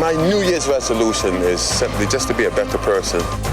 My New Year's resolution is simply just to be a better person.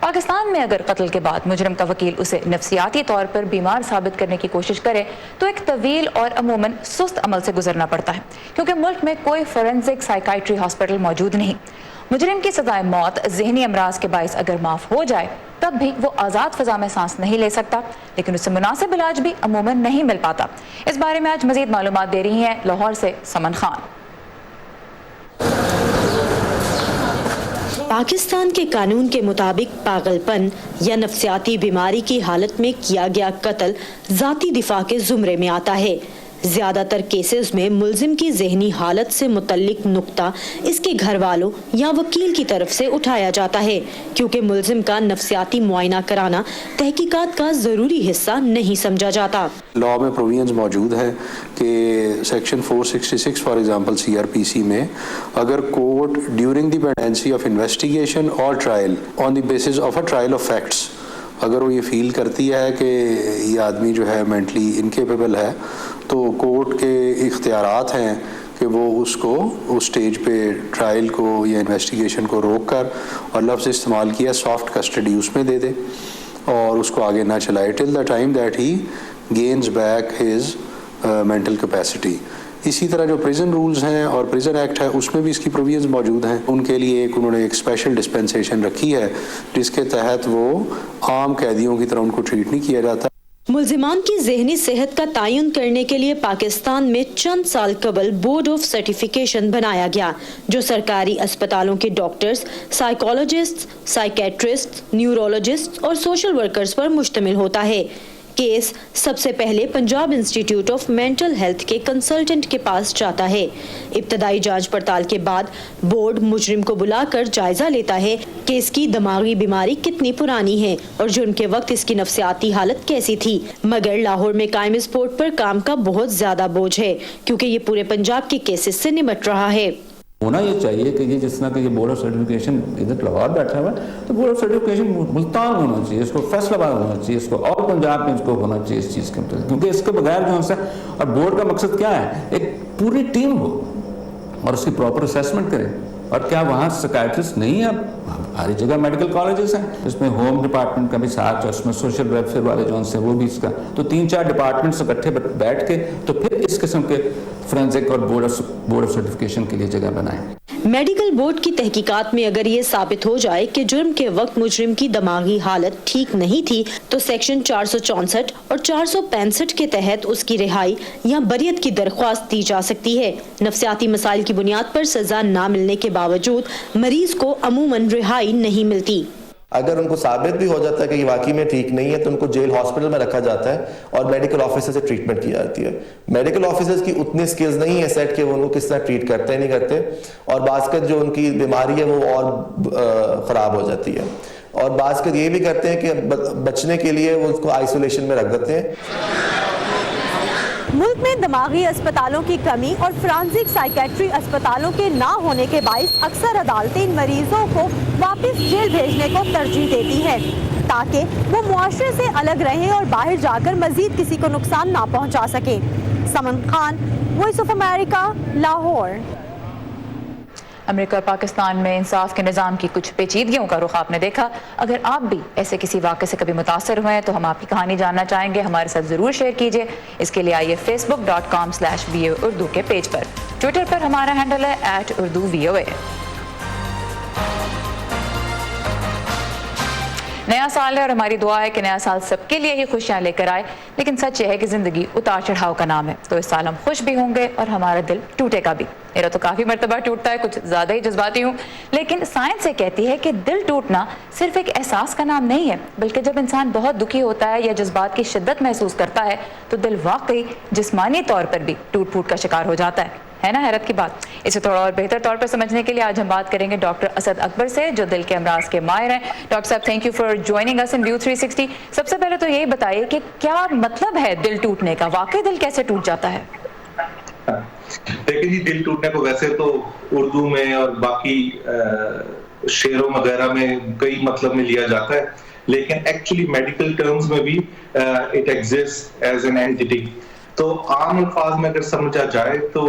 Pakistan میں اگر قتل کے بعد مجرم کا وکیل اسے نفسیاتی طور پر بیمار ثابت کرنے کی کوشش کرے تو ایک طویل اور عموماً سست عمل سے گزرنا پڑتا ہے، کیونکہ ملک میں کوئی فورینزک سائیکائٹری ہاسپٹل موجود نہیں۔ مجرم کی سزائے موت ذہنی امراض کے باعث اگر معاف ہو جائے تب بھی وہ آزاد فضا میں سانس نہیں لے سکتا، لیکن اسے مناسب علاج بھی عموماً نہیں مل پاتا۔ اس بارے میں آج مزید معلومات دے رہی ہیں لاہور سے سمن خان۔ پاکستان کے قانون کے مطابق پاگل پن یا نفسیاتی بیماری کی حالت میں کیا گیا قتل ذاتی دفاع کے زمرے میں آتا ہے۔ زیادہ تر کیسز میں ملزم کی ذہنی حالت سے متعلق نقطہ اس کے گھر والوں یا وکیل کی طرف سے اٹھایا جاتا ہے، کیونکہ ملزم کا نفسیاتی معائنہ کرانا تحقیقات کا ضروری حصہ نہیں سمجھا جاتا۔ لا میں پروویژنز موجود ہے کہ سیکشن 466 فار ایگزامپل CRPC میں اگر court during the pendency of investigation اور trial on the basis of a trial of facts اگر وہ یہ فیل کرتی ہے کہ یہ آدمی جو ہے مینٹلی انکیپیبل ہے تو کورٹ کے اختیارات ہیں کہ وہ اس کو اس سٹیج پہ ٹرائل کو یا انویسٹیگیشن کو روک کر اور لفظ استعمال کیا سافٹ کسٹڈی اس میں دے دے اور اس کو آگے نہ چلائے till the time that he gains back his mental capacity. اسی طرح جو پریزن رولز ہیں اور پریزن ایکٹ ہے اس میں بھی اس کی پروویژنز موجود ہیں، ان کے لیے انہوں نے ایک اسپیشل ڈسپینسیشن رکھی ہے جس کے تحت وہ عام قیدیوں کی طرح ان کو ٹریٹ نہیں کیا جاتا۔ ملزمان کی ذہنی صحت کا تعین کرنے کے لیے پاکستان میں چند سال قبل بورڈ آف سرٹیفکیشن بنایا گیا، جو سرکاری اسپتالوں کے ڈاکٹرز، سائیکالوجسٹ، سائیکیٹرسٹ، نیورولوجسٹ اور سوشل ورکرز پر مشتمل ہوتا ہے۔ کیس سب سے پہلے Punjab institute of mental health کے کنسلٹنٹ کے پاس جاتا ہے۔ ابتدائی جانچ پڑتال کے بعد بورڈ مجرم کو بلا کر جائزہ لیتا ہے کہ اس کی دماغی بیماری کتنی پرانی ہے اور جرم کے وقت اس کی نفسیاتی حالت کیسی تھی، مگر لاہور میں قائم اس بورڈ پر کام کا بہت زیادہ بوجھ ہے کیونکہ یہ پورے پنجاب کے کیسز سے نمٹ رہا ہے۔ ہونا یہ چاہیے کہ یہ جس طرح کہ یہ بورڈ آف سرٹیفکیشن ادھر لاہور بیٹھا ہوا ہے تو بورڈ آف سرٹیفکیشن ملتان ہونا چاہیے، اس کو فیصلہ آباد ہونا چاہیے، اس کو اور پنجاب میں اس کو ہونا چاہیے اس چیز کے متعلق، کیونکہ اس کے بغیر جو ہے اور بورڈ کا مقصد کیا ہے ایک پوری ٹیم ہو اور اس کی پراپر اسیسمنٹ کرے۔ اور کیا وہاں سائیکیٹرسٹ نہیں ہے؟ ہر جگہ میڈیکل کالجز ہیں، اس میں ہوم ڈپارٹمنٹ کا بھی ساتھ ہے، اس میں سوشل ویلفیئر والے جو ہیں وہ بھی اس کا، تو 3-4 ڈپارٹمنٹس اکٹھے بیٹھ کے تو پھر اس قسم کے فورینزک اور بورڈ آف سرٹیفکیشن کے لیے جگہ بنائیں۔ میڈیکل بورڈ کی تحقیقات میں اگر یہ ثابت ہو جائے کہ جرم کے وقت مجرم کی دماغی حالت ٹھیک نہیں تھی تو سیکشن 464 اور 465 کے تحت اس کی رہائی یا بریت کی درخواست دی جا سکتی ہے۔ نفسیاتی مسائل کی بنیاد پر سزا نہ ملنے کے باوجود مریض کو عموماً رہائی نہیں ملتی۔ اگر ان کو ثابت بھی ہو جاتا ہے کہ یہ واقعی میں ٹھیک نہیں ہے تو ان کو جیل ہاسپٹل میں رکھا جاتا ہے اور میڈیکل آفیسر سے ٹریٹمنٹ کی جاتی ہے۔ میڈیکل آفیسرز کی اتنی سکلز نہیں ہے سیٹ کہ وہ ان کو کس طرح ٹریٹ کرتے ہیں نہیں کرتے، اور بعض کا جو ان کی بیماری ہے وہ اور خراب ہو جاتی ہے، اور بعض کا یہ بھی کرتے ہیں کہ بچنے کے لیے وہ اس کو آئسولیشن میں رکھ دیتے ہیں۔ ملک میں دماغی اسپتالوں کی کمی اور فرانزک سائیکیٹری اسپتالوں کے نہ ہونے کے باعث اکثر عدالتیں ان مریضوں کو واپس جیل بھیجنے کو ترجیح دیتی ہیں تاکہ وہ معاشرے سے الگ رہیں اور باہر جا کر مزید کسی کو نقصان نہ پہنچا سکیں۔ Saman Khan, voice of America, Lahore. امریکہ اور پاکستان میں انصاف کے نظام کی کچھ پیچیدگیوں کا رخ آپ نے دیکھا۔ اگر آپ بھی ایسے کسی واقعے سے کبھی متاثر ہوئے ہیں تو ہم آپ کی کہانی جاننا چاہیں گے، ہمارے ساتھ ضرور شیئر کیجیے۔ اس کے لیے آئیے facebook.com/VOA اردو کے پیج پر، ٹویٹر پر ہمارا ہینڈل ہے @UrduVOA۔ نیا سال ہے اور ہماری دعا ہے کہ نیا سال سب کے لیے ہی خوشیاں لے کر آئے، لیکن سچ یہ ہے کہ زندگی اتار چڑھاؤ کا نام ہے، تو اس سال ہم خوش بھی ہوں گے اور ہمارا دل ٹوٹے گا بھی۔ میرا تو کافی مرتبہ ٹوٹتا ہے، کچھ زیادہ ہی جذباتی ہوں، لیکن سائنس یہ کہتی ہے کہ دل ٹوٹنا صرف ایک احساس کا نام نہیں ہے، بلکہ جب انسان بہت دکھی ہوتا ہے یا جذبات کی شدت محسوس کرتا ہے تو دل واقعی جسمانی طور پر بھی ٹوٹ پھوٹ کا شکار ہو جاتا ہے نا حیرت کی بات۔ اسے تھوڑا اور بہتر طور پر سمجھنے کے لیے آج ہم بات کریں گے ڈاکٹر اسد اکبر سے، جو دل کے امراض کے ماہر ہیں۔ ڈاکٹر صاحب، تھینک یو فار جوائننگ اس ان ویو 360۔ سب سے پہلے تو یہی بتائیے کہ کیا مطلب ہے دل ٹوٹنے کا، واقعی دل کیسے ٹوٹ جاتا ہے؟ دیکھیں جی، دل ٹوٹنے کو ویسے تو اردو میں اور باقی شعروں وغیرہ میں کئی مطلب میں لیا جاتا ہے، لیکن ایکچولی میڈیکل ٹرمز میں بھی it exist as an entity. تو عام الفاظ میں اگر سمجھا جائے تو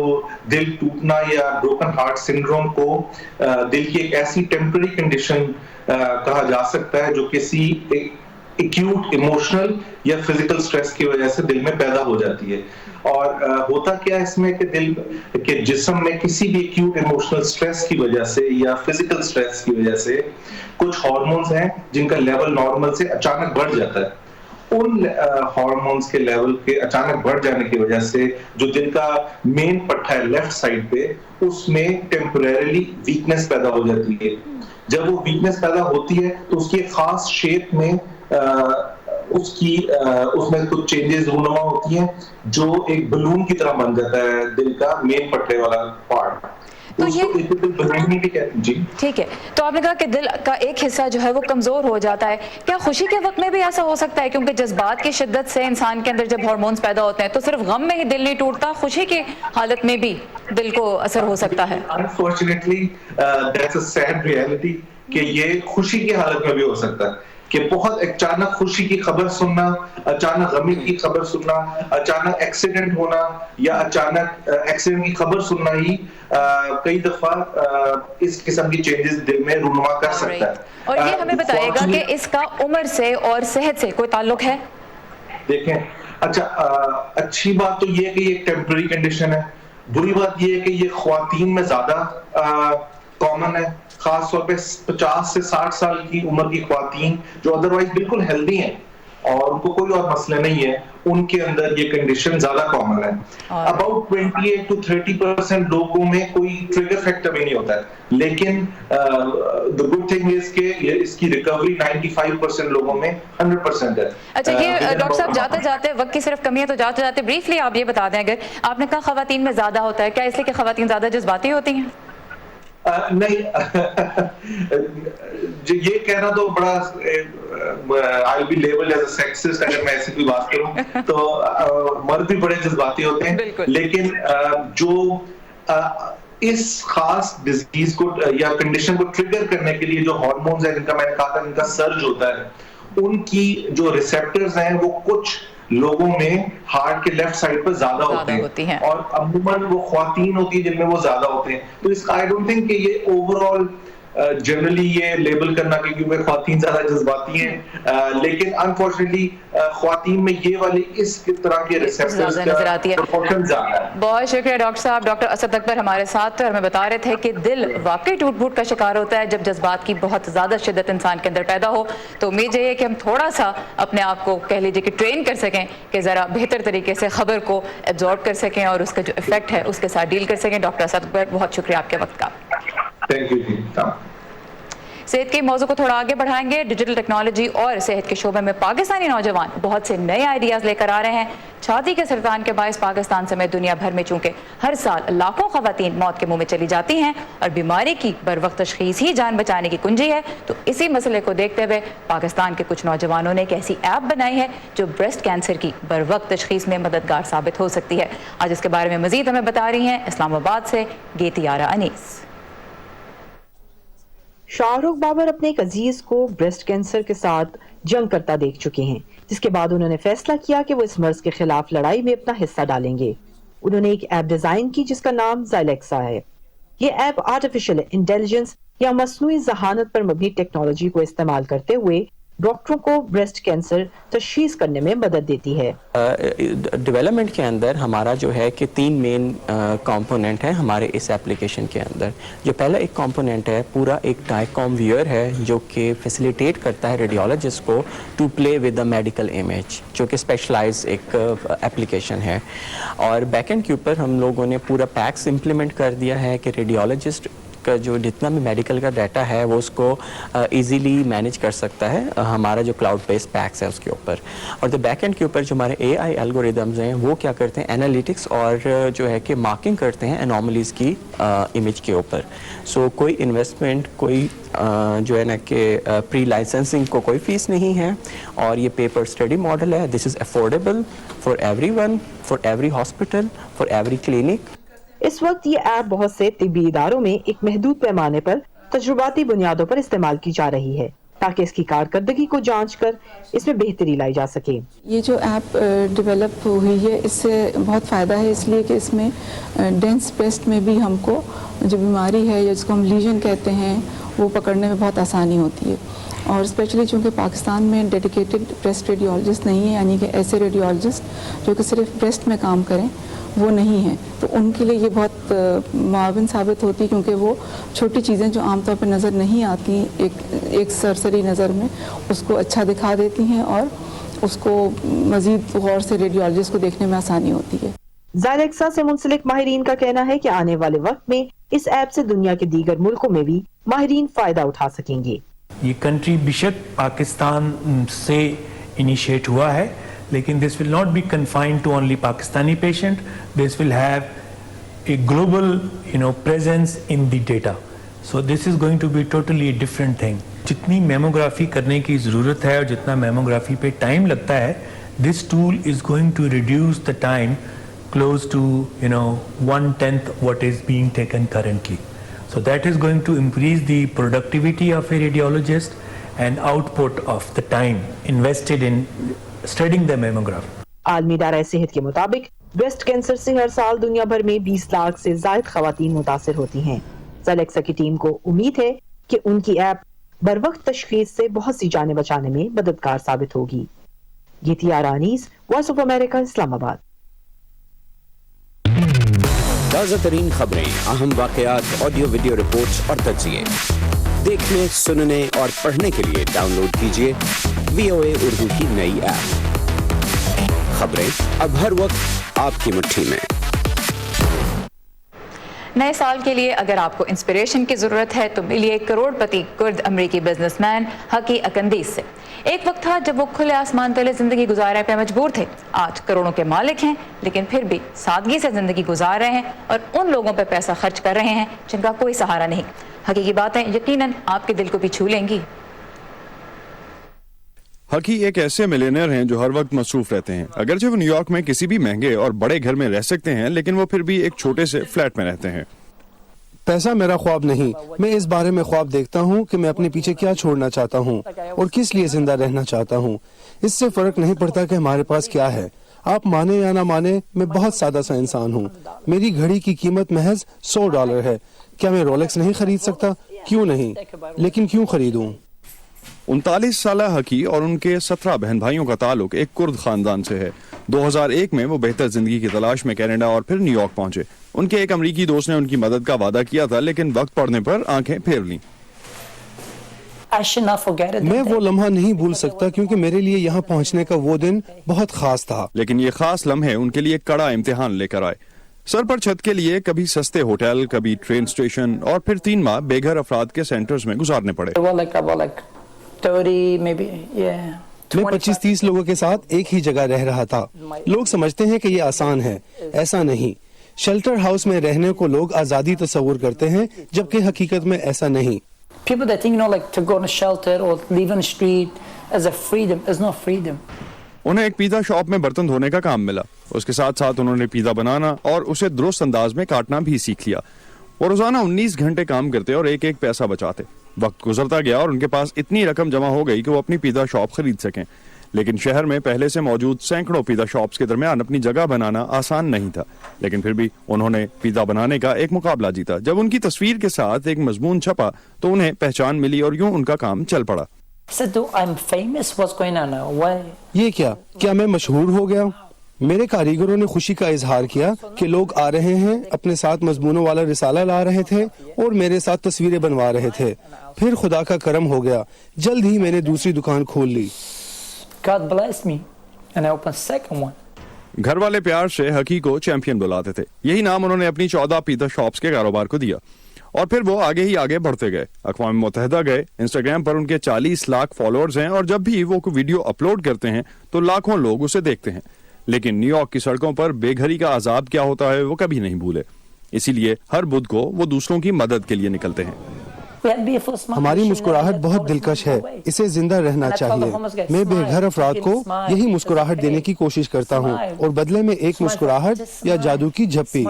دل ٹوٹنا یا بروکن ہارٹ سنڈروم کو دل کی ایک ایسی ٹیمپرری کنڈیشن کہا جا سکتا ہے جو کسی ایکیوٹ ایموشنل یا فزیکل سٹریس کی وجہ سے دل میں پیدا ہو جاتی ہے. اور ہوتا کیا ہے اس میں کہ دل کے جسم میں کسی بھی ایکیوٹ ایموشنل سٹریس کی وجہ سے یا فزیکل سٹریس کی وجہ سے کچھ ہارمونز ہیں جن کا لیول نارمل سے اچانک بڑھ جاتا ہے. ان ہارمونز کے لیول کے اچانک بڑھ جانے کی وجہ سے جو دل کا مین پٹھا ہے لیفٹ سائڈ پہ اس میں ٹیمپریریلی ویکنس پیدا ہو جاتی ہے. جب وہ ویکنس پیدا ہوتی ہے تو اس کی ایک خاص شیپ میں اس میں کچھ چینجز رونما ہوتی ہیں جو ایک بلون کی طرح بن جاتا ہے دل کا مین پٹھے والا پارٹ. تو یہ ٹھیک ہے. تو آپ نے کہا کہ دل کا ایک حصہ جو ہے وہ کمزور ہو جاتا ہے. کیا خوشی کے وقت میں بھی ایسا ہو سکتا ہے؟ کیونکہ جذبات کی شدت سے انسان کے اندر جب ہارمونز پیدا ہوتے ہیں تو صرف غم میں ہی دل نہیں ٹوٹتا, خوشی کی حالت میں بھی دل کو اثر ہو سکتا ہے. Unfortunately, that's a sad reality کہ یہ خوشی کی حالت میں بھی ہو سکتا ہے کہ بہت اچانک خوشی کی خبر سننا, اچانک غمی کی خبر سننا, اچانک ایکسیڈنٹ ہونا یا اچانک ایکسیڈنٹ کی خبر سننا ہی کئی دفعہ اس قسم کی چینجز دل میں رونما کر سکتا ہے. اور یہ ہمیں بتائے گا کہ اس کا عمر سے اور صحت سے کوئی تعلق ہے؟ دیکھیں, اچھی بات تو یہ ہے کہ یہ ٹیمپرری کنڈیشن ہے. بری بات یہ ہے کہ یہ خواتین میں زیادہ کامن ہے, خاص طور پہ 50 سے 60 سال کی عمر کی خواتین جو ادروائز بالکل ہیلدی ہیں اور ان کو کوئی اور مسئلہ نہیں ہے, ان کے اندر یہ کنڈیشن زیادہ کامن ہے. اباؤٹ 28 to 30% لوگوں میں کوئی ٹریگر فیکٹر بھی نہیں ہوتا ہے, لیکن the good thing is کہ اس کی ریکوری 95% لوگوں میں 100% ہے. اچھا, یہ ڈاکٹر صاحب جاتے جاتے وقت کی صرف کمی ہے تو جاتے جاتے بریفلی آپ یہ بتا دیں, اگر آپ نے کہا خواتین میں زیادہ ہوتا ہے, کیا اس لیے کہ خواتین زیادہ جذباتی ہوتی ہیں؟ نہیں, یہ کہنا تو بڑا I'll be labeled as a sexist اگر میں ایسی کوئی بات کروں تو مرد بھی بڑے جذباتی ہوتے ہیں, لیکن جو اس خاص ڈیزیز کو یا کنڈیشن کو ٹریگر کرنے کے لیے جو ہارمونز ہیں جن کا میں نے کہا تھا ان کا سرج ہوتا ہے, ان کی جو ریسیپٹرز ہیں وہ کچھ لوگوں میں ہارٹ کے لیفٹ سائڈ پر زیادہ ہوتے ہیں اور عموماً وہ خواتین ہوتی ہیں جن میں وہ زیادہ ہوتے ہیں. تو اس کا آئی ڈونٹ تھنک کہ یہ اوور آل جنرلی یہ لیبل کرنا کہ کیونکہ خواتین زیادہ جذباتی ہیں, لیکن انفارچونیٹلی خواتین میں یہ والی اس طرح کے ریسیپٹرز نظر آتی ہے. ہے. بہت شکریہ ڈاکٹر صاحب. ڈاکٹر اسد اکبر ہمارے ساتھ تھے اور ہمیں بتا رہے تھے کہ دل واقعی ٹوٹ پھوٹ کا شکار ہوتا ہے جب جذبات کی بہت زیادہ شدت انسان کے اندر پیدا ہو. تو امید یہ ہے کہ ہم تھوڑا سا اپنے آپ کو کہہ لیجیے کہ ٹرین کر سکیں کہ ذرا بہتر طریقے سے خبر کو ایبزارب کر سکیں اور اس کا جو افیکٹ ہے اس کے ساتھ ڈیل کر سکیں. ڈاکٹر اسد اکبر, بہت شکریہ آپ کے وقت کا. Thank you. صحت کے موضوع کو تھوڑا آگے بڑھائیں گے. ڈیجیٹل ٹیکنالوجی اور صحت کے شعبے میں پاکستانی نوجوان بہت سے نئے آئیڈیاز لے کر آ رہے ہیں. چھاتی کے سرطان کے باعث پاکستان سمیت دنیا بھر میں چونکہ ہر سال لاکھوں خواتین موت کے منہ میں چلی جاتی ہیں اور بیماری کی بروقت تشخیص ہی جان بچانے کی کنجی ہے, تو اسی مسئلے کو دیکھتے ہوئے پاکستان کے کچھ نوجوانوں نے ایک ایسی ایپ بنائی ہے جو بریسٹ کینسر کی بروقت تشخیص میں مددگار ثابت ہو سکتی ہے. آج اس کے بارے میں مزید ہمیں بتا رہی ہیں اسلام آباد سے گیتیارہ انیس. شاہ رخ بابر اپنے ایک عزیز کو بریسٹ کینسر کے ساتھ جنگ کرتا دیکھ چکے ہیں, جس کے بعد انہوں نے فیصلہ کیا کہ وہ اس مرض کے خلاف لڑائی میں اپنا حصہ ڈالیں گے. انہوں نے ایک ایپ ڈیزائن کی جس کا نام زائلیکسا ہے. یہ ایپ آرٹیفیشل انٹیلیجنس یا مصنوعی ذہانت پر مبنی ٹیکنالوجی کو استعمال کرتے ہوئے ڈاکٹروں کو بریسٹ کینسر تشخیص کرنے میں مدد دیتی ہے. ڈیولپمنٹ کے اندر ہمارا جو ہے کہ 3 مین کمپوننٹ ہیں ہمارے اس ایپلیکیشن کے اندر. جو پہلا ایک کمپوننٹ ہے پورا ایک ڈائیکام ویئر ہے جو کہ فیسیلیٹیٹ کرتا ہے ریڈیولوجسٹ کو to play with the medical image, جو کہ اسپیشلائز ایک ایپلیکیشن ہے. اور بیک اینڈ کے اوپر ہم لوگوں نے پورا پیکس امپلیمنٹ کر دیا ہے کہ ریڈیولوجسٹ کا جو جتنا بھی میڈیکل کا ڈیٹا ہے وہ اس کو ایزیلی مینیج کر سکتا ہے ہمارا جو کلاؤڈ بیس پیکس ہے اس کے اوپر. اور بیک اینڈ کے اوپر جو ہمارے اے آئی الگوریدمز ہیں وہ کیا کرتے ہیں, انالیٹکس اور جو ہے کہ مارکنگ کرتے ہیں انوملیز کی امیج کے اوپر. سو کوئی انویسٹمنٹ, کوئی جو ہے نا کہ پری لائسنسنگ کو کوئی فیس نہیں ہے, اور یہ پیپر اسٹڈی ماڈل ہے. This is affordable for every one, for every hospital, for every clinic. اس وقت یہ ایپ بہت سے طبی اداروں میں ایک محدود پیمانے پر تجرباتی بنیادوں پر استعمال کی جا رہی ہے. تاکہ اس کی کارکردگی کو جانچ کر اس میں بہتری لائی جا سکے. یہ جو ایپ ڈیولپ ہوئی ہے اس سے بہت فائدہ ہے، اس لیے کہ اس میں ڈینس بریسٹ میں بھی ہم کو جو بیماری ہے جس کو ہم لیژن کہتے ہیں وہ پکڑنے میں بہت آسانی ہوتی ہے. اور اسپیشلی چونکہ پاکستان میں ڈیڈیکیٹڈ بریسٹ ریڈیولوجسٹ نہیں ہے، یعنی کہ ایسے ریڈیولوجسٹ جو کہ صرف بریسٹ میں کام کریں وہ نہیں ہیں، تو ان کے لیے یہ بہت معاون ثابت ہوتی ہے، کیونکہ وہ چھوٹی چیزیں جو عام طور پہ نظر نہیں آتی ایک سرسری نظر میں اس کو اچھا دکھا دیتی ہیں اور اس کو مزید غور سے ریڈیولوجسٹ کو دیکھنے میں آسانی ہوتی ہے. زائلیکسا سے منسلک ماہرین کا کہنا ہے کہ آنے والے وقت میں اس ایپ سے دنیا کے دیگر ملکوں میں بھی ماہرین فائدہ اٹھا سکیں گے. یہ کنٹری بیشک پاکستان سے انیشیٹ ہوا ہے، لیکن this will not be confined to only Pakistani patient. This will have a global, presence in the data. So this is going to be totally a different thing. جتنی میموگرافی کرنے کی ضرورت ہے اور جتنا میموگرافی پہ ٹائم لگتا ہے، this tool is going to reduce the time close to 1/10 what is being taken currently. So that is going to increase the productivity of a radiologist and output of the time invested in studying the mammograph. عالمی ادارہ صحت کے مطابق breast cancer سے ہر سال دنیا بھر میں 20 لاکھ سے زائد خواتین متاثر ہوتی ہیں. زائلیکسا کی ٹیم کو امید ہے کہ ان کی ایپ بروقت تشخیص سے بہت سی جانیں بچانے میں مددگار ثابت ہوگی. گیتی آرانیز، وائس آف امریکہ، اسلام آباد. تازہ ترین خبریں، اہم واقعات، آڈیو ویڈیو رپورٹس اور تجزیے دیکھنے، سننے اور پڑھنے کے لیے ڈاؤن لوڈ کیجیے VOA اردو کی نئی ایپ. خبریں اب ہر وقت آپ کی مٹھی میں. نئے سال کے لیے اگر آپ کو انسپریشن کی ضرورت ہے تو ملیے کروڑ پتی کرد امریکی بزنس مین حقی اکندیز سے. ایک وقت تھا جب وہ کھلے آسمان تلے زندگی گزارنے پہ مجبور تھے. آج کروڑوں کے مالک ہیں لیکن پھر بھی سادگی سے زندگی گزار رہے ہیں اور ان لوگوں پہ پیسہ خرچ کر رہے ہیں جن کا کوئی سہارا نہیں. حقیقی باتیں یقیناً آپ کے دل کو بھی چھو لیں گی. حقی ایک ایسے ملینئر ہیں جو ہر وقت مصروف رہتے ہیں. اگرچہ وہ نیو یارک میں کسی بھی مہنگے اور بڑے گھر میں رہ سکتے ہیں لیکن وہ پھر بھی ایک چھوٹے سے فلیٹ میں رہتے ہیں. پیسہ میرا خواب نہیں، میں اس بارے میں خواب دیکھتا ہوں کہ میں اپنے پیچھے کیا چھوڑنا چاہتا ہوں اور کس لیے زندہ رہنا چاہتا ہوں. اس سے فرق نہیں پڑتا کہ ہمارے پاس کیا ہے. آپ مانے یا نہ مانے، میں بہت سادہ سا انسان ہوں. میری گھڑی کی قیمت محض $100 ہے. کیا میں رولیکس نہیں خرید سکتا؟ کیوں نہیں، لیکن کیوں خریدوں؟ 39 سالہ حقی اور ان کے 17 بہن بھائیوں کا تعلق ایک کرد خاندان سے ہے. 2001 میں وہ بہتر زندگی کی تلاش میں کینیڈا اور پھر نیو یارک پہنچے. ان کے ایک امریکی دوست نے ان کی مدد کا وعدہ کیا تھا لیکن وقت پڑنے پر آنکھیں پھیر لیں. میں وہ لمحہ نہیں بھول سکتا کیونکہ میرے لیے یہاں پہنچنے کا وہ دن بہت خاص تھا. لیکن یہ خاص لمحے ان کے لیے کڑا امتحان لے کر آئے. سر پر چھت کے لیے کبھی سستے ہوٹل، کبھی ٹرین اسٹیشن اور پھر 3 ماہ بے گھر افراد کے سینٹرز میں گزارنے پڑے. میں 25-30 لوگوں کے ساتھ ایک ہی جگہ رہ رہا تھا. لوگ سمجھتے ہیں کہ یہ آسان ہے، ایسا نہیں. شیلٹر ہاؤس میں رہنے کو لوگ آزادی تصور کرتے ہیں جبکہ حقیقت میں ایسا نہیں. انہیں ایک پیزا شاپ میں برتن دھونے کا کام ملا. اس کے ساتھ ساتھ انہوں نے پیزا بنانا اور اسے درست انداز میں کاٹنا بھی سیکھ لیا. وہ روزانہ 19 گھنٹے کام کرتے اور ایک ایک پیسہ بچاتے. وقت گزرتا گیا اور ان کے پاس اتنی رقم جمع ہو گئی کہ وہ اپنی پیزا شاپ خرید سکیں. لیکن شہر میں پہلے سے موجود سینکڑوں پیزا شاپس کے درمیان اپنی جگہ بنانا آسان نہیں تھا. لیکن پھر بھی انہوں نے پیزا بنانے کا ایک مقابلہ جیتا. جب ان کی تصویر کے ساتھ ایک مضمون چھپا تو انہیں پہچان ملی اور یوں ان کا کام چل پڑا. یہ کیا میں مشہور ہو گیا؟ میرے کاریگروں نے خوشی کا اظہار کیا کہ لوگ آ رہے ہیں، اپنے ساتھ مضمونوں والا رسالہ لا رہے تھے اور میرے ساتھ تصویریں بنوا رہے تھے. پھر خدا کا کرم ہو گیا، جلد ہی میں نے دوسری دکان کھول لی. گھر والے پیار سے حقی کو چیمپئن بلاتے تھے. یہی نام انہوں نے اپنی 14 پیزا شاپس کے کاروبار کو دیا اور پھر وہ آگے ہی آگے بڑھتے گئے. اقوام متحدہ گئے. انسٹاگرام پر ان کے 40 لاکھ فالوورز ہیں اور جب بھی وہ کوئی ویڈیو اپلوڈ کرتے ہیں تو لاکھوں لوگ اسے دیکھتے ہیں. لیکن نیو یارک کی سڑکوں پر بے گھری کا عذاب کیا ہوتا ہے وہ کبھی نہیں بھولے. اسی لیے ہر بدھ کو وہ دوسروں کی مدد کے لیے نکلتے ہیں. ہماری مسکراہٹ بہت دلکش ہے، اسے زندہ رہنا چاہیے. میں بے گھر افراد کو یہی مسکراہٹ دینے کی کوشش کرتا ہوں اور بدلے میں ایک مسکراہٹ یا جادو کی جھپی.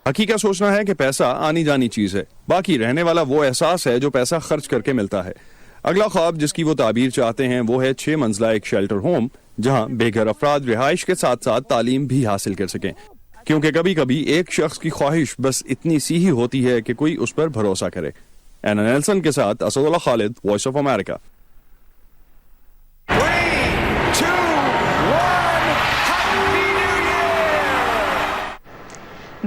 حقی کا سوچنا ہے کہ پیسہ آنی جانی چیز ہے، باقی رہنے والا وہ احساس ہے جو پیسہ خرچ کر کے ملتا ہے. اگلا خواب جس کی وہ تعبیر چاہتے ہیں وہ ہے 6 منزلہ ایک شیلٹر ہوم جہاں بے گھر افراد رہائش کے ساتھ ساتھ تعلیم بھی حاصل کر سکیں، کیونکہ کبھی کبھی ایک شخص کی خواہش بس اتنی سی ہی ہوتی ہے کہ کوئی اس پر بھروسہ کرے۔ اینا نیلسن کے ساتھ اسد اللہ خالد، وائس آف امریکہ۔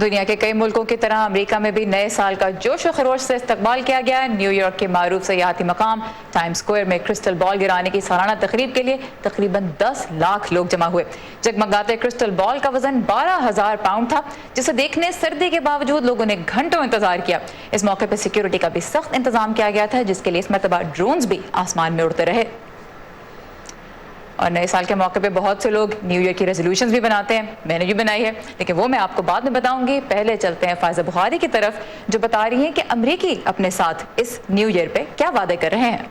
دنیا کے کئی ملکوں کی طرح امریکہ میں بھی نئے سال کا جوش و خروش سے استقبال کیا گیا۔ نیو یارک کے معروف سیاحتی مقام ٹائم سکوئر میں کرسٹل بال گرانے کی سالانہ تقریب کے لیے تقریباً 10 لاکھ لوگ جمع ہوئے۔ جگمگاتے کرسٹل بال کا وزن 12,000 پاؤنڈ تھا، جسے دیکھنے سردی کے باوجود لوگوں نے گھنٹوں انتظار کیا۔ اس موقع پر سیکیورٹی کا بھی سخت انتظام کیا گیا تھا، جس کے لیے اس مرتبہ ڈرونز بھی آسمان میں اڑتے رہے۔ اور نئے سال کے موقع پہ بہت سے لوگ نیو ایئر کی ریزولوشنز بھی بناتے ہیں، میں نے بھی بنائی ہے، لیکن وہ میں آپ کو بعد میں بتاؤں گی۔ پہلے چلتے ہیں فائزہ بخاری کی طرف جو بتا رہی ہیں کہ امریکی اپنے ساتھ اس نیو ایئر پہ کیا وعدے کر رہے ہیں۔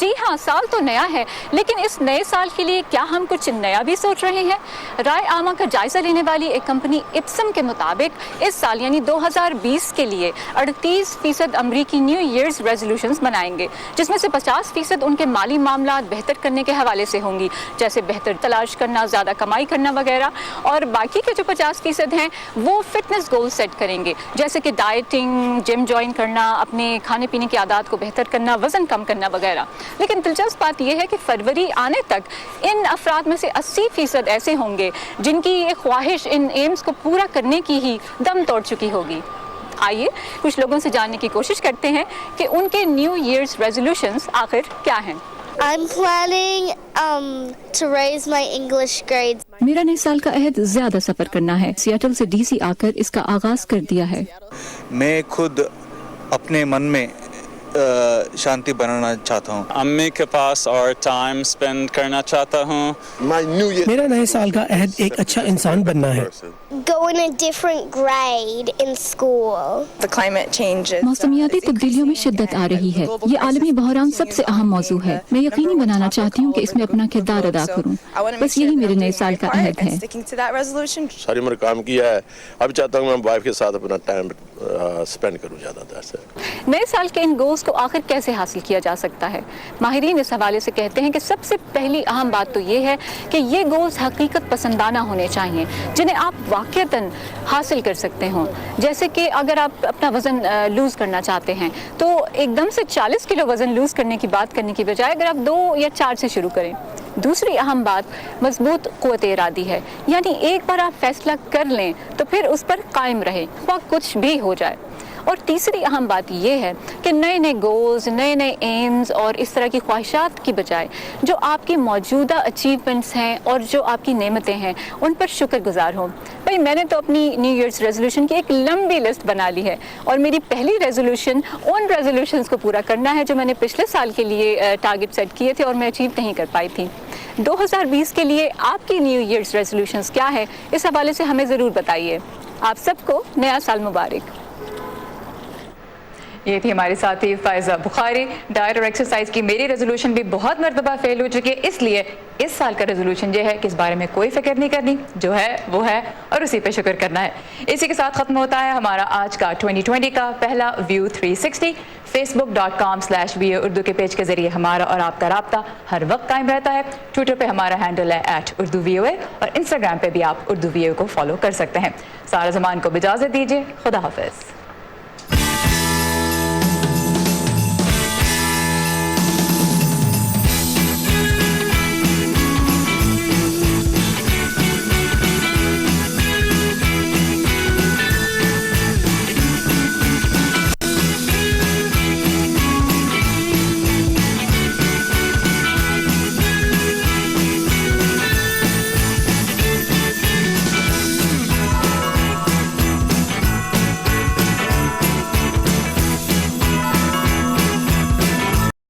جی ہاں، سال تو نیا ہے، لیکن اس نئے سال کے لیے کیا ہم کچھ نیا بھی سوچ رہے ہیں؟ رائے عامہ کا جائزہ لینے والی ایک کمپنی اپسم کے مطابق اس سال یعنی 2020 کے لیے 38% امریکی نیو ایئرز ریزولوشنز بنائیں گے، جس میں سے 50% ان کے مالی معاملات بہتر کرنے کے حوالے سے ہوں گی، جیسے بہتر تلاش کرنا، زیادہ کمائی کرنا وغیرہ، اور باقی کے جو 50% ہیں وہ فٹنس گول سیٹ کریں گے، جیسے کہ ڈائٹنگ، جم جوائن کرنا، اپنے کھانے پینے کی عادات کو بہتر کرنا، وزن کم کرنا وغیرہ۔ لیکن دلچسپ بات یہ ہے کہ فروری آنے تک ان افراد میں سے 80% ایسے ہوں گے جن کی یہ خواہش ان ایمز کو پورا کرنے کی ہی دم توڑ چکی ہوگی۔ آئیے کچھ لوگوں سے جاننے کی کوشش کرتے ہیں کہ ان کے نیو ایئرز ریزولوشنز آخر کیا ہیں۔ I'm planning to raise my English grades. میرا نئے سال کا عہد زیادہ سفر کرنا ہے۔ سیاٹل سے ڈی سی آ کر اس کا آغاز کر دیا ہے۔ میں خود اپنے من میں شانتی بنانا چاہتا ہوں، امی کے پاس اور ٹائم سپینڈ کرنا چاہتا ہوں۔ میرا نئے سال کا عہد ایک اچھا انسان بننا ہے۔ Go in a different grade in school. The climate changes. موسمیاتی تبدیلیوں میں شدت آ رہی ہے، یہ عالمی بحران سب سے اہم موضوع ہے۔ میں یقینی بنانا چاہتی ہوں کہ اس میں اپنا کردار ادا کروں، بس یہی میرے نئے سال کا عہد ہے۔ ساری عمر کام کیا ہے، اب چاہتا ہوں میں وائف کے ساتھ اپنا ٹائم سپینڈ کروں زیادہ تر سے۔ نئے سال کے ان گولز کو آخر کیسے حاصل کیا جا سکتا ہے؟ ماہرین اس حوالے سے کہتے ہیں کہ سب سے پہلی اہم بات تو یہ ہے کہ یہ گولز حقیقت پسندانہ ہونے چاہیے، جنہیں آپ واقعتاً حاصل کر سکتے ہوں۔ جیسے کہ اگر آپ اپنا وزن لوز کرنا چاہتے ہیں تو ایک دم سے 40 کلو وزن لوز کرنے کی بات کرنے کی بجائے اگر آپ 2 یا 4 سے شروع کریں۔ دوسری اہم بات مضبوط قوت ارادی ہے، یعنی ایک بار آپ فیصلہ کر لیں تو پھر اس پر قائم رہیں، خواہ کچھ بھی ہو جائے۔ اور تیسری اہم بات یہ ہے کہ نئے نئے گولز، نئے نئے ایمز اور اس طرح کی خواہشات کی بجائے جو آپ کی موجودہ اچیومنٹس ہیں اور جو آپ کی نعمتیں ہیں ان پر شکر گزار ہوں۔ بھائی میں نے تو اپنی نیو ایئرز ریزولوشن کی ایک لمبی لسٹ بنا لی ہے، اور میری پہلی ریزولوشن ان ریزولوشنز کو پورا کرنا ہے جو میں نے پچھلے سال کے لیے ٹارگٹ سیٹ کیے تھے اور میں اچیو نہیں کر پائی تھی۔ 2020 کے لیے آپ کی نیو ایئرز ریزولوشنز کیا ہے، اس حوالے سے ہمیں ضرور بتائیے۔ آپ سب کو نیا سال مبارک۔ یہ تھی ہماری ساتھی فائزہ بخاری۔ ڈائٹ اور ایکسرسائز کی میری ریزولوشن بھی بہت مرتبہ فیل ہو چکی ہے، اس لیے اس سال کا ریزولوشن یہ ہے کہ اس بارے میں کوئی فکر نہیں کرنی، جو ہے وہ ہے اور اسی پہ شکر کرنا ہے۔ اسی کے ساتھ ختم ہوتا ہے ہمارا آج کا 2020 کا پہلا ویو 360۔ facebook.com/VO اردو کے پیج کے ذریعے ہمارا اور آپ کا رابطہ ہر وقت قائم رہتا ہے۔ ٹویٹر پہ ہمارا ہینڈل ہے @UrduVOA اور انسٹاگرام پہ بھی آپ اردو VOA کو فالو کر سکتے ہیں۔ سارا زمان کو اجازت دیجیے، خدا حافظ۔